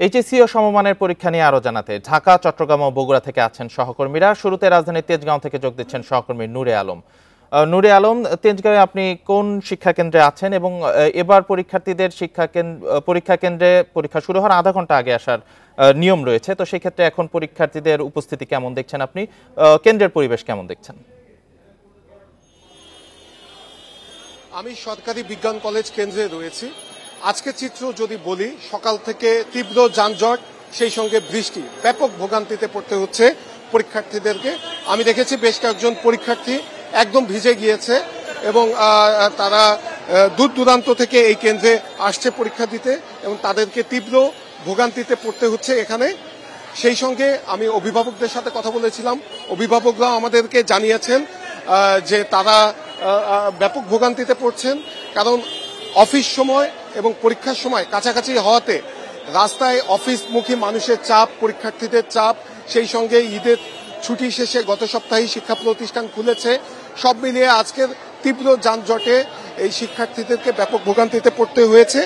HSC ও সমমানের পরীক্ষা নিয়ে আরো জানাতে ঢাকা, চট্টগ্রাম ও বগুড়া থেকে আছেন সহকর্মীরা। শুরুতে রাজধানীর তেজগাঁও থেকে যোগ দিচ্ছেন সহকর্মী নূরে আলম। নূরে আলম, তেজগাঁওয়ে আপনি কোন শিক্ষা কেন্দ্রে আছেন এবং এবার পরীক্ষার্থীদের পরীক্ষা কেন্দ্রে পরীক্ষা শুরু হওয়ার আধা ঘন্টা আগে আসার নিয়ম রয়েছে, তো সেই ক্ষেত্রে এখন পরীক্ষার্থীদের উপস্থিতি কেমন দেখছেন আপনি? কেন্দ্রের পরিবেশ কেমন দেখছেন? আমি সরকারি বিজ্ঞান কলেজ কেন্দ্রে রয়েছি। আজকের চিত্র যদি বলি, সকাল থেকে তীব্র যানজট, সেই সঙ্গে বৃষ্টি, ব্যাপক ভোগান্তিতে পড়তে হচ্ছে পরীক্ষার্থীদেরকে। আমি দেখেছি বেশ কয়েকজন পরীক্ষার্থী একদম ভিজে গিয়েছে এবং তারা দূর দূরান্ত থেকে এই কেন্দ্রে আসছে পরীক্ষা দিতে এবং তাদেরকে তীব্র ভোগান্তিতে পড়তে হচ্ছে এখানে। সেই সঙ্গে আমি অভিভাবকদের সাথে কথা বলেছিলাম। অভিভাবকরা আমাদেরকে জানিয়েছেন যে তারা ব্যাপক ভোগান্তিতে পড়ছেন, কারণ অফিস সময় এবং পরীক্ষার সময় কাছাকাছি হওয়াতে রাস্তায় অফিসমুখী মানুষের চাপ, পরীক্ষার্থীদের চাপ, সেই সঙ্গে ঈদের ছুটি শেষে গত সপ্তাহে শিক্ষা প্রতিষ্ঠান খুলেছে। সব মিলিয়ে আজকের তীব্র যানজটে এই শিক্ষার্থীদেরকে ব্যাপক ভোগান্তিতে পড়তে হয়েছে।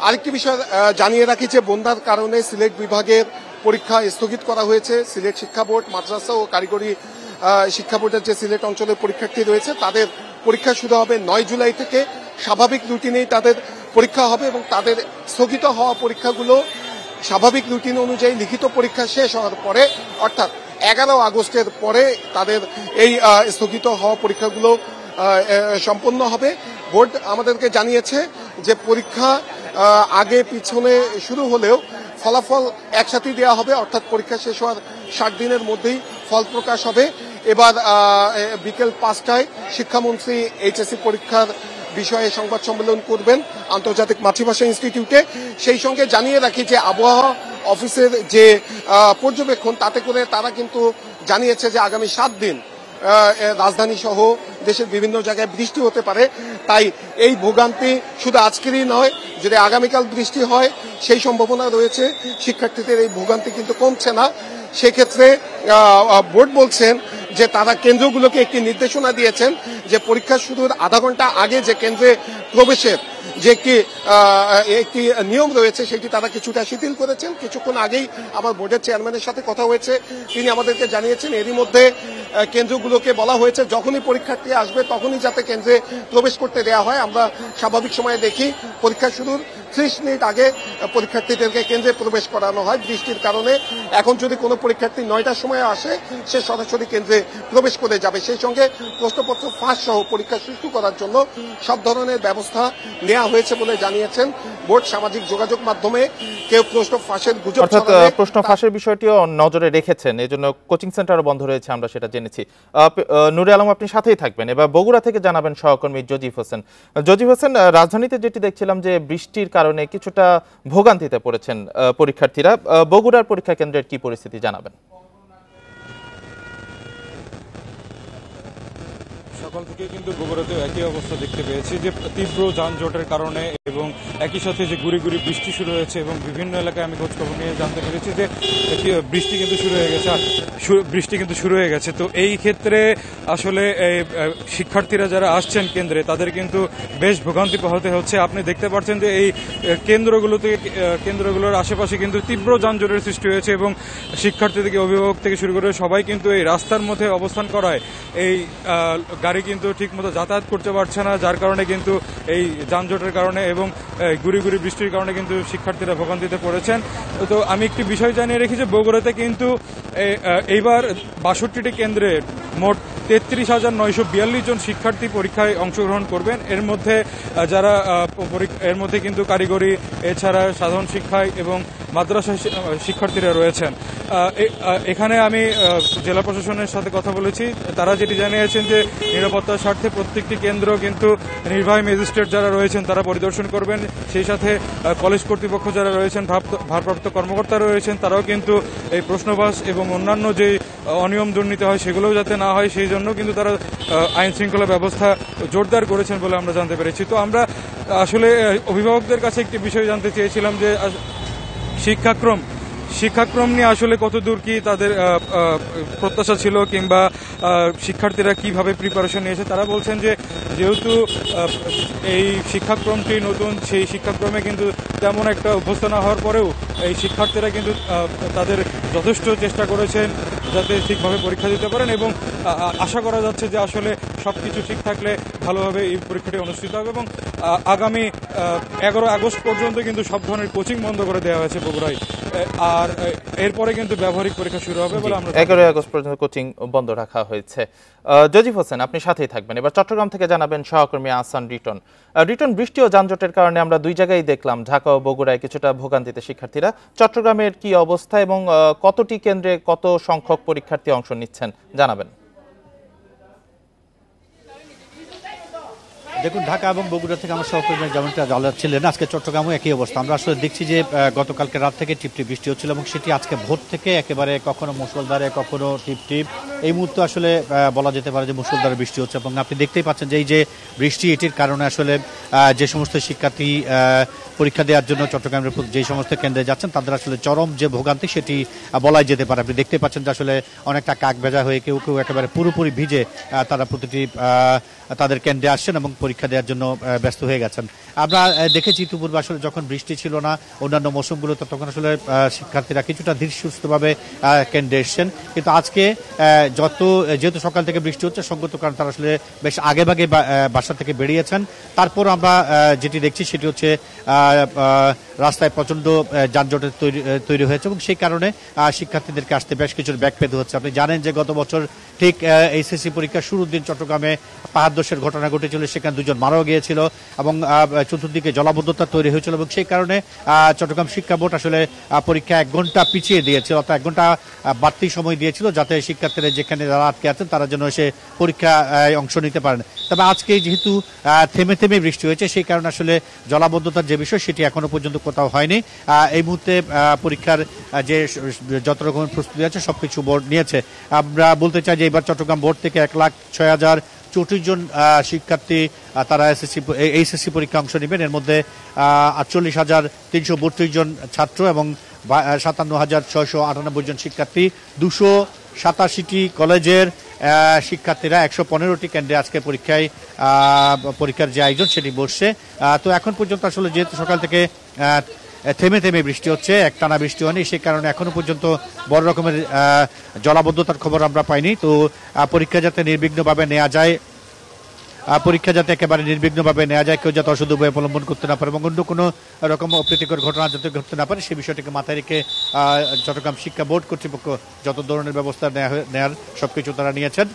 আরেকটি বিষয় জানিয়ে রাখি যে বন্যার কারণে সিলেট বিভাগের পরীক্ষা স্থগিত করা হয়েছে। সিলেট শিক্ষা বোর্ড, মাদ্রাসা ও কারিগরি শিক্ষা বোর্ডের যে সিলেট অঞ্চলের পরীক্ষার্থী রয়েছে তাদের পরীক্ষা শুরু হবে 9 জুলাই থেকে। স্বাভাবিক রুটিনেই তাদের পরীক্ষা হবে এবং তাদের স্থগিত হওয়া পরীক্ষাগুলো স্বাভাবিক রুটিন অনুযায়ী লিখিত পরীক্ষা শেষ হওয়ার পরে, অর্থাৎ 11 আগস্টের পরে তাদের এই স্থগিত হওয়া পরীক্ষাগুলো সম্পন্ন হবে। বোর্ড আমাদেরকে জানিয়েছে যে পরীক্ষা আগে পিছনে শুরু হলেও ফলাফল একসাথে দেওয়া হবে, অর্থাৎ পরীক্ষা শেষ হওয়ার 60 দিনের মধ্যেই ফল প্রকাশ হবে। এবার বিকেল 5টায় শিক্ষামন্ত্রী এইচএসসি পরীক্ষার বিষয়ে সংবাদ সম্মেলন করবেন আন্তর্জাতিক মাতৃভাষা ইনস্টিটিউটে। সেই সঙ্গে জানিয়ে রাখি যে আবহাওয়া অফিসের যে পর্যবেক্ষণ, তাতে করে তারা কিন্তু জানিয়েছে যে আগামী 7 দিন রাজধানী সহ দেশের বিভিন্ন জায়গায় বৃষ্টি হতে পারে। তাই এই ভোগান্তি শুধু আজকেরই নয়, যদি আগামীকাল বৃষ্টি হয় সেই সম্ভাবনা রয়েছে। শিক্ষার্থীদের এই ভোগান্তি কিন্তু কমছে না। সেক্ষেত্রে বোর্ড বলছেন যে তারা কেন্দ্রগুলোকে একটি নির্দেশনা দিয়েছেন যে পরীক্ষা শুরুর আধা ঘন্টা আগে যে কেন্দ্রে প্রবেশের যে একটি নিয়ম রয়েছে সেটি তারা কিছুটা শিথিল করেছেন। কিছুক্ষণ আগেই আমার বোর্ডের চেয়ারম্যানের সাথে কথা হয়েছে, তিনি আমাদেরকে জানিয়েছেন এরই মধ্যে কেন্দ্রগুলোকে বলা হয়েছে যখনই পরীক্ষার্থী আসবে তখনই যাতে কেন্দ্রে প্রবেশ করতে দেওয়া হয়। আমরা স্বাভাবিক সময়ে দেখি পরীক্ষা শুরুর 30 মিনিট আগে পরীক্ষার্থীদেরকে কেন্দ্রে প্রবেশ করানো হয়। বৃষ্টির কারণে এখন যদি কোনো পরীক্ষার্থী 9টার সময় আসে, সে সরাসরি কেন্দ্রে প্রবেশ করে যাবে। সেই সঙ্গে প্রশ্নপত্র ফাঁস সহ পরীক্ষা সুষ্ঠু করার জন্য সব ধরনের ব্যবস্থা নেওয়া হয়েছে বলে জানিয়েছেন বোর্ড। সামাজিক যোগাযোগ মাধ্যমে কেউ প্রশ্ন ফাঁসের গুজব, অর্থাৎ প্রশ্ন ফাঁসের বিষয়টিও নজরে রেখেছেন, এই জন্য কোচিং সেন্টারও বন্ধ রয়েছে, আমরা সেটা জেনেছি। নূরে আলম, আপনি সাথেই থাকবেন। এবার বগুড়া থেকে জানাবেন সহকর্মী জজিফ হোসেন। জজিফ হোসেন, রাজধানীতে যেটি দেখছিলাম যে বৃষ্টির কারণে কিছুটা ভোগান্তিতে পড়েছেন পরীক্ষার্থীরা। বগুড়ার পরীক্ষা কেন্দ্রের কি পরিস্থিতি জানাবেন? সকাল থেকে কিন্তু বগুড়াতেও একই অবস্থা দেখতে পেয়েছি, যে তীব্র যানজটের কারণে এবং একই সাথে যে গুড়ি গুড়ি বৃষ্টি শুরু হয়েছে এবং বিভিন্ন এলাকায় আমি খোঁজখবর নিয়ে জানতে পেরেছি যে বৃষ্টি কিন্তু শুরু হয়ে গেছে। তো এই ক্ষেত্রে আসলে শিক্ষার্থীরা যারা আসছেন কেন্দ্রে তাদের কিন্তু বেশ ভোগান্তি পোহাতে হচ্ছে। আপনি দেখতে পাচ্ছেন যে এই কেন্দ্রগুলোর আশেপাশে কিন্তু তীব্র যানজটের সৃষ্টি হয়েছে এবং শিক্ষার্থী থেকে অভিভাবক থেকে শুরু করে সবাই কিন্তু এই রাস্তার মধ্যে অবস্থান করায় এই গাড়ি কিন্তু ঠিকমতো যাতায়াত করতে পারছে না, যার কারণে কিন্তু এই যানজটের কারণে এবং গুড়ি গুড়ি বৃষ্টির কারণে কিন্তু শিক্ষার্থীরা ভোগান্তিতে পড়েছেন। তো আমি একটি বিষয় জানিয়ে রেখেছি, বগুড়াতে কিন্তু এইবার 62টি কেন্দ্রে মোট 33,942 জন শিক্ষার্থী পরীক্ষায় অংশগ্রহণ করবেন। এর মধ্যে কিন্তু কারিগরি, এছাড়া সাধারণ শিক্ষায় এবং মাদ্রাসা শিক্ষার্থীরা রয়েছেন। এখানে আমি জেলা প্রশাসনের সাথে কথা বলেছি, তারা যেটি জানিয়েছেন যে নিরাপত্তার স্বার্থে প্রত্যেকটি কেন্দ্র কিন্তু নির্বাহী ম্যাজিস্ট্রেট যারা রয়েছেন তারা পরিদর্শন করবেন। সেই সাথে কলেজ কর্তৃপক্ষ যারা রয়েছেন, ভারপ্রাপ্ত কর্মকর্তা রয়েছেন, তারাও কিন্তু এই প্রশ্নবাস এবং অন্যান্য যে অনিয়ম দুর্নীতি হয় সেগুলোও যাতে না হয় সেই জন্য কিন্তু তারা আইন শৃঙ্খলা ব্যবস্থা জোরদার করেছেন বলে আমরা জানতে পেরেছি। তো আমরা আসলে অভিভাবকদের কাছে একটি বিষয় জানতে চেয়েছিলাম যে শিক্ষাক্রম নিয়ে আসলে কতদূর কি তাদের প্রত্যাশা ছিল কিংবা শিক্ষার্থীরা কিভাবে প্রিপারেশন নিয়েছে। তারা বলছেন যে যেহেতু এই শিক্ষাক্রমটি নতুন, সেই শিক্ষাক্রমে কিন্তু তেমন একটা অভ্যস্ত না হওয়ার পরেও এই শিক্ষার্থীরা কিন্তু তাদের যথেষ্ট চেষ্টা করেছেন যাতে ঠিকভাবে পরীক্ষা দিতে পারেন, এবং আশা করা যাচ্ছে যে আসলে সব কিছু ঠিক থাকলে ভালোভাবে এই পরীক্ষাটি অনুষ্ঠিত হবে। এবং আগামী 11 আগস্ট পর্যন্ত কিন্তু সব ধরনের কোচিং বন্ধ করে দেওয়া হয়েছে বগুড়ায়, আর এরপরে কিন্তু ব্যবহারিক পরীক্ষা শুরু হবে বলে আমরা 11 আগস্ট পর্যন্ত কোচিং বন্ধ রাখা হয়েছে। জজিফ হোসেন, আপনি সাথেই থাকবেন। এবার চট্টগ্রাম থেকে জানাবেন সহকর্মী আহসান রিটন। রিটন, বৃষ্টি ও যানজটের কারণে আমরা দুই জায়গায় দেখলাম ঢাকা ও বগুড়ায় কিছুটা ভোগান্তিতে শিক্ষার্থীরা। চট্টগ্রামের কি অবস্থা এবং কতটি কেন্দ্রে কত সংখ্যক পরীক্ষার্থী অংশ নিচ্ছেন জানাবেন। দেখুন, ঢাকা এবং বগুড়া থেকে আমার সহকর্মী যেমনটা জানাচ্ছিলেন, আজকে চট্টগ্রামও একই অবস্থা। আমরা আসলে দেখছি যে গতকালকে রাত থেকে টিপটিপ বৃষ্টি হচ্ছিল এবং সেটি আজকে ভোর থেকে একেবারে কখনো মুষলধারে কখনো টিপটিপ, এই মুহূর্তে আসলে বলা যেতে পারে যে মুষলধারে বৃষ্টি হচ্ছে। এবং আপনি দেখতেই পাচ্ছেন যে এই যে বৃষ্টি, এটির কারণে আসলে যে সমস্ত শিক্ষার্থী পরীক্ষা দেওয়ার জন্য চট্টগ্রামের যে সমস্ত কেন্দ্রে যাচ্ছেন তাদের আসলে চরম যে ভোগান্তি সেটি বলাই যেতে পারে। আপনি দেখতে পাচ্ছেন যে আসলে অনেকটা কাক ভেজা হয়ে কেউ কেউ একেবারে পুরোপুরি ভিজে তারা প্রতিটি তাদের কেন্দ্রে আসছেন এবং পরীক্ষা দেওয়ার জন্য ব্যস্ত হয়ে গেছেন। আমরা দেখেছি ইতিপূর্বে আসলে যখন বৃষ্টি ছিল না অন্যান্য মৌসুমগুলোতে, তখন আসলে শিক্ষার্থীরা কিছুটা ধীর সুস্থভাবে কেন্দ্রে এসছেন। কিন্তু আজকে যেহেতু সকাল থেকে বৃষ্টি হচ্ছে, সঙ্গত কারণ তারা আসলে বেশ আগে ভাগে বাসা থেকে বেরিয়েছেন। তারপর আমরা যেটি দেখছি সেটি হচ্ছে রাস্তায় প্রচণ্ড যানজটের তৈরি হয়েছে এবং সেই কারণে শিক্ষার্থীদেরকে আসতে বেশ কিছু ব্যাগ পেতে হচ্ছে। আপনি জানেন যে গত বছর ঠিক এইচএসসি পরীক্ষার শুরুর দিন চট্টগ্রামে পাহাড় ধসের ঘটনা ঘটেছিল, সেখানে 2 জন মারাও গিয়েছিল এবং চতুর্দিকে জলাবদ্ধতা তৈরি হয়েছিল এবং সেই কারণে চট্টগ্রাম শিক্ষা বোর্ড আসলে পরীক্ষা 1 ঘন্টা পিছিয়ে দিয়েছিল, অর্থাৎ 1 ঘন্টা বাড়তি সময় দিয়েছিল যাতে শিক্ষার্থীরা যেখানে যারা আটকে আছেন তারা যেন এসে পরীক্ষায় অংশ নিতে পারেন। তবে আজকে যেহেতু থেমে থেমে বৃষ্টি হয়েছে, সেই কারণে আসলে জলাবদ্ধতার যে বিষয় সেটি এখনো পর্যন্ত কোথাও হয়নি। এই মুহূর্তে পরীক্ষার যে যত রকমের প্রস্তুতি আছে সবকিছু বোর্ড নিয়েছে। আমরা বলতে চাই যে এবার চট্টগ্রাম বোর্ড থেকে 1,06,034 জন শিক্ষার্থী তারা এইচএসসি পরীক্ষা অংশ নেবেন। এর মধ্যে 48,332 জন ছাত্র এবং 57,698 জন শিক্ষার্থী, 287টি কলেজের শিক্ষার্থীরা 115টি কেন্দ্রে আজকে পরীক্ষার যে আয়োজন সেটি বসছে। তো এখন পর্যন্ত আসলে যেহেতু সকাল থেকে থেমে থেমে বৃষ্টি হচ্ছে, একটানা বৃষ্টি হয়নি, সেই কারণে এখনো পর্যন্ত বড় রকমের জলাবদ্ধতার খবর আমরা পাইনি। তো পরীক্ষা যাতে নির্বিঘ্নভাবে নেওয়া যায়, কেউ যাতে অশুদ্ধ উপায় অবলম্বন করতে না পারে এবং অন্য কোনো রকম অপ্রীতিকর ঘটনা যাতে ঘটতে না পারে সে বিষয়টিকে মাথায় রেখে চট্টগ্রাম শিক্ষা বোর্ড কর্তৃপক্ষ যত ধরনের ব্যবস্থা নেওয়ার সবকিছু তারা নিয়েছেন।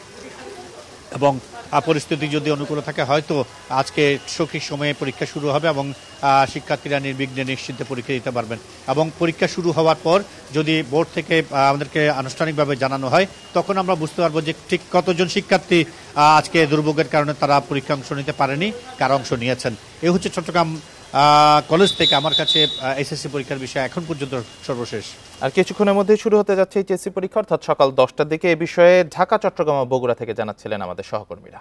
এবং পরিস্থিতি যদি অনুকূল থাকে হয়তো আজকে সঠিক সময়ে পরীক্ষা শুরু হবে এবং শিক্ষার্থীরা নির্বিঘ্নে নিশ্চিন্তে পরীক্ষা দিতে পারবেন। এবং পরীক্ষা শুরু হওয়ার পর যদি বোর্ড থেকে আমাদেরকে আনুষ্ঠানিকভাবে জানানো হয় তখন আমরা বুঝতে পারবো যে ঠিক কতজন শিক্ষার্থী আজকে দুর্ভোগের কারণে তারা পরীক্ষা অংশ নিতে পারেনি, কারা অংশ নিয়েছেন। এ হচ্ছে চট্টগ্রাম কলেজ থেকে আমার কাছে এসএসসি পরীক্ষার বিষয় এখন পর্যন্ত সর্বশেষ। আর কিছুক্ষণের মধ্যেই শুরু হতে যাচ্ছে এইচএসসি পরীক্ষা, অর্থাৎ সকাল 10টার দিকে। এ বিষয়ে ঢাকা, চট্টগ্রাম ও বগুড়া থেকে জানাচ্ছিলেন আমাদের সহকর্মীরা।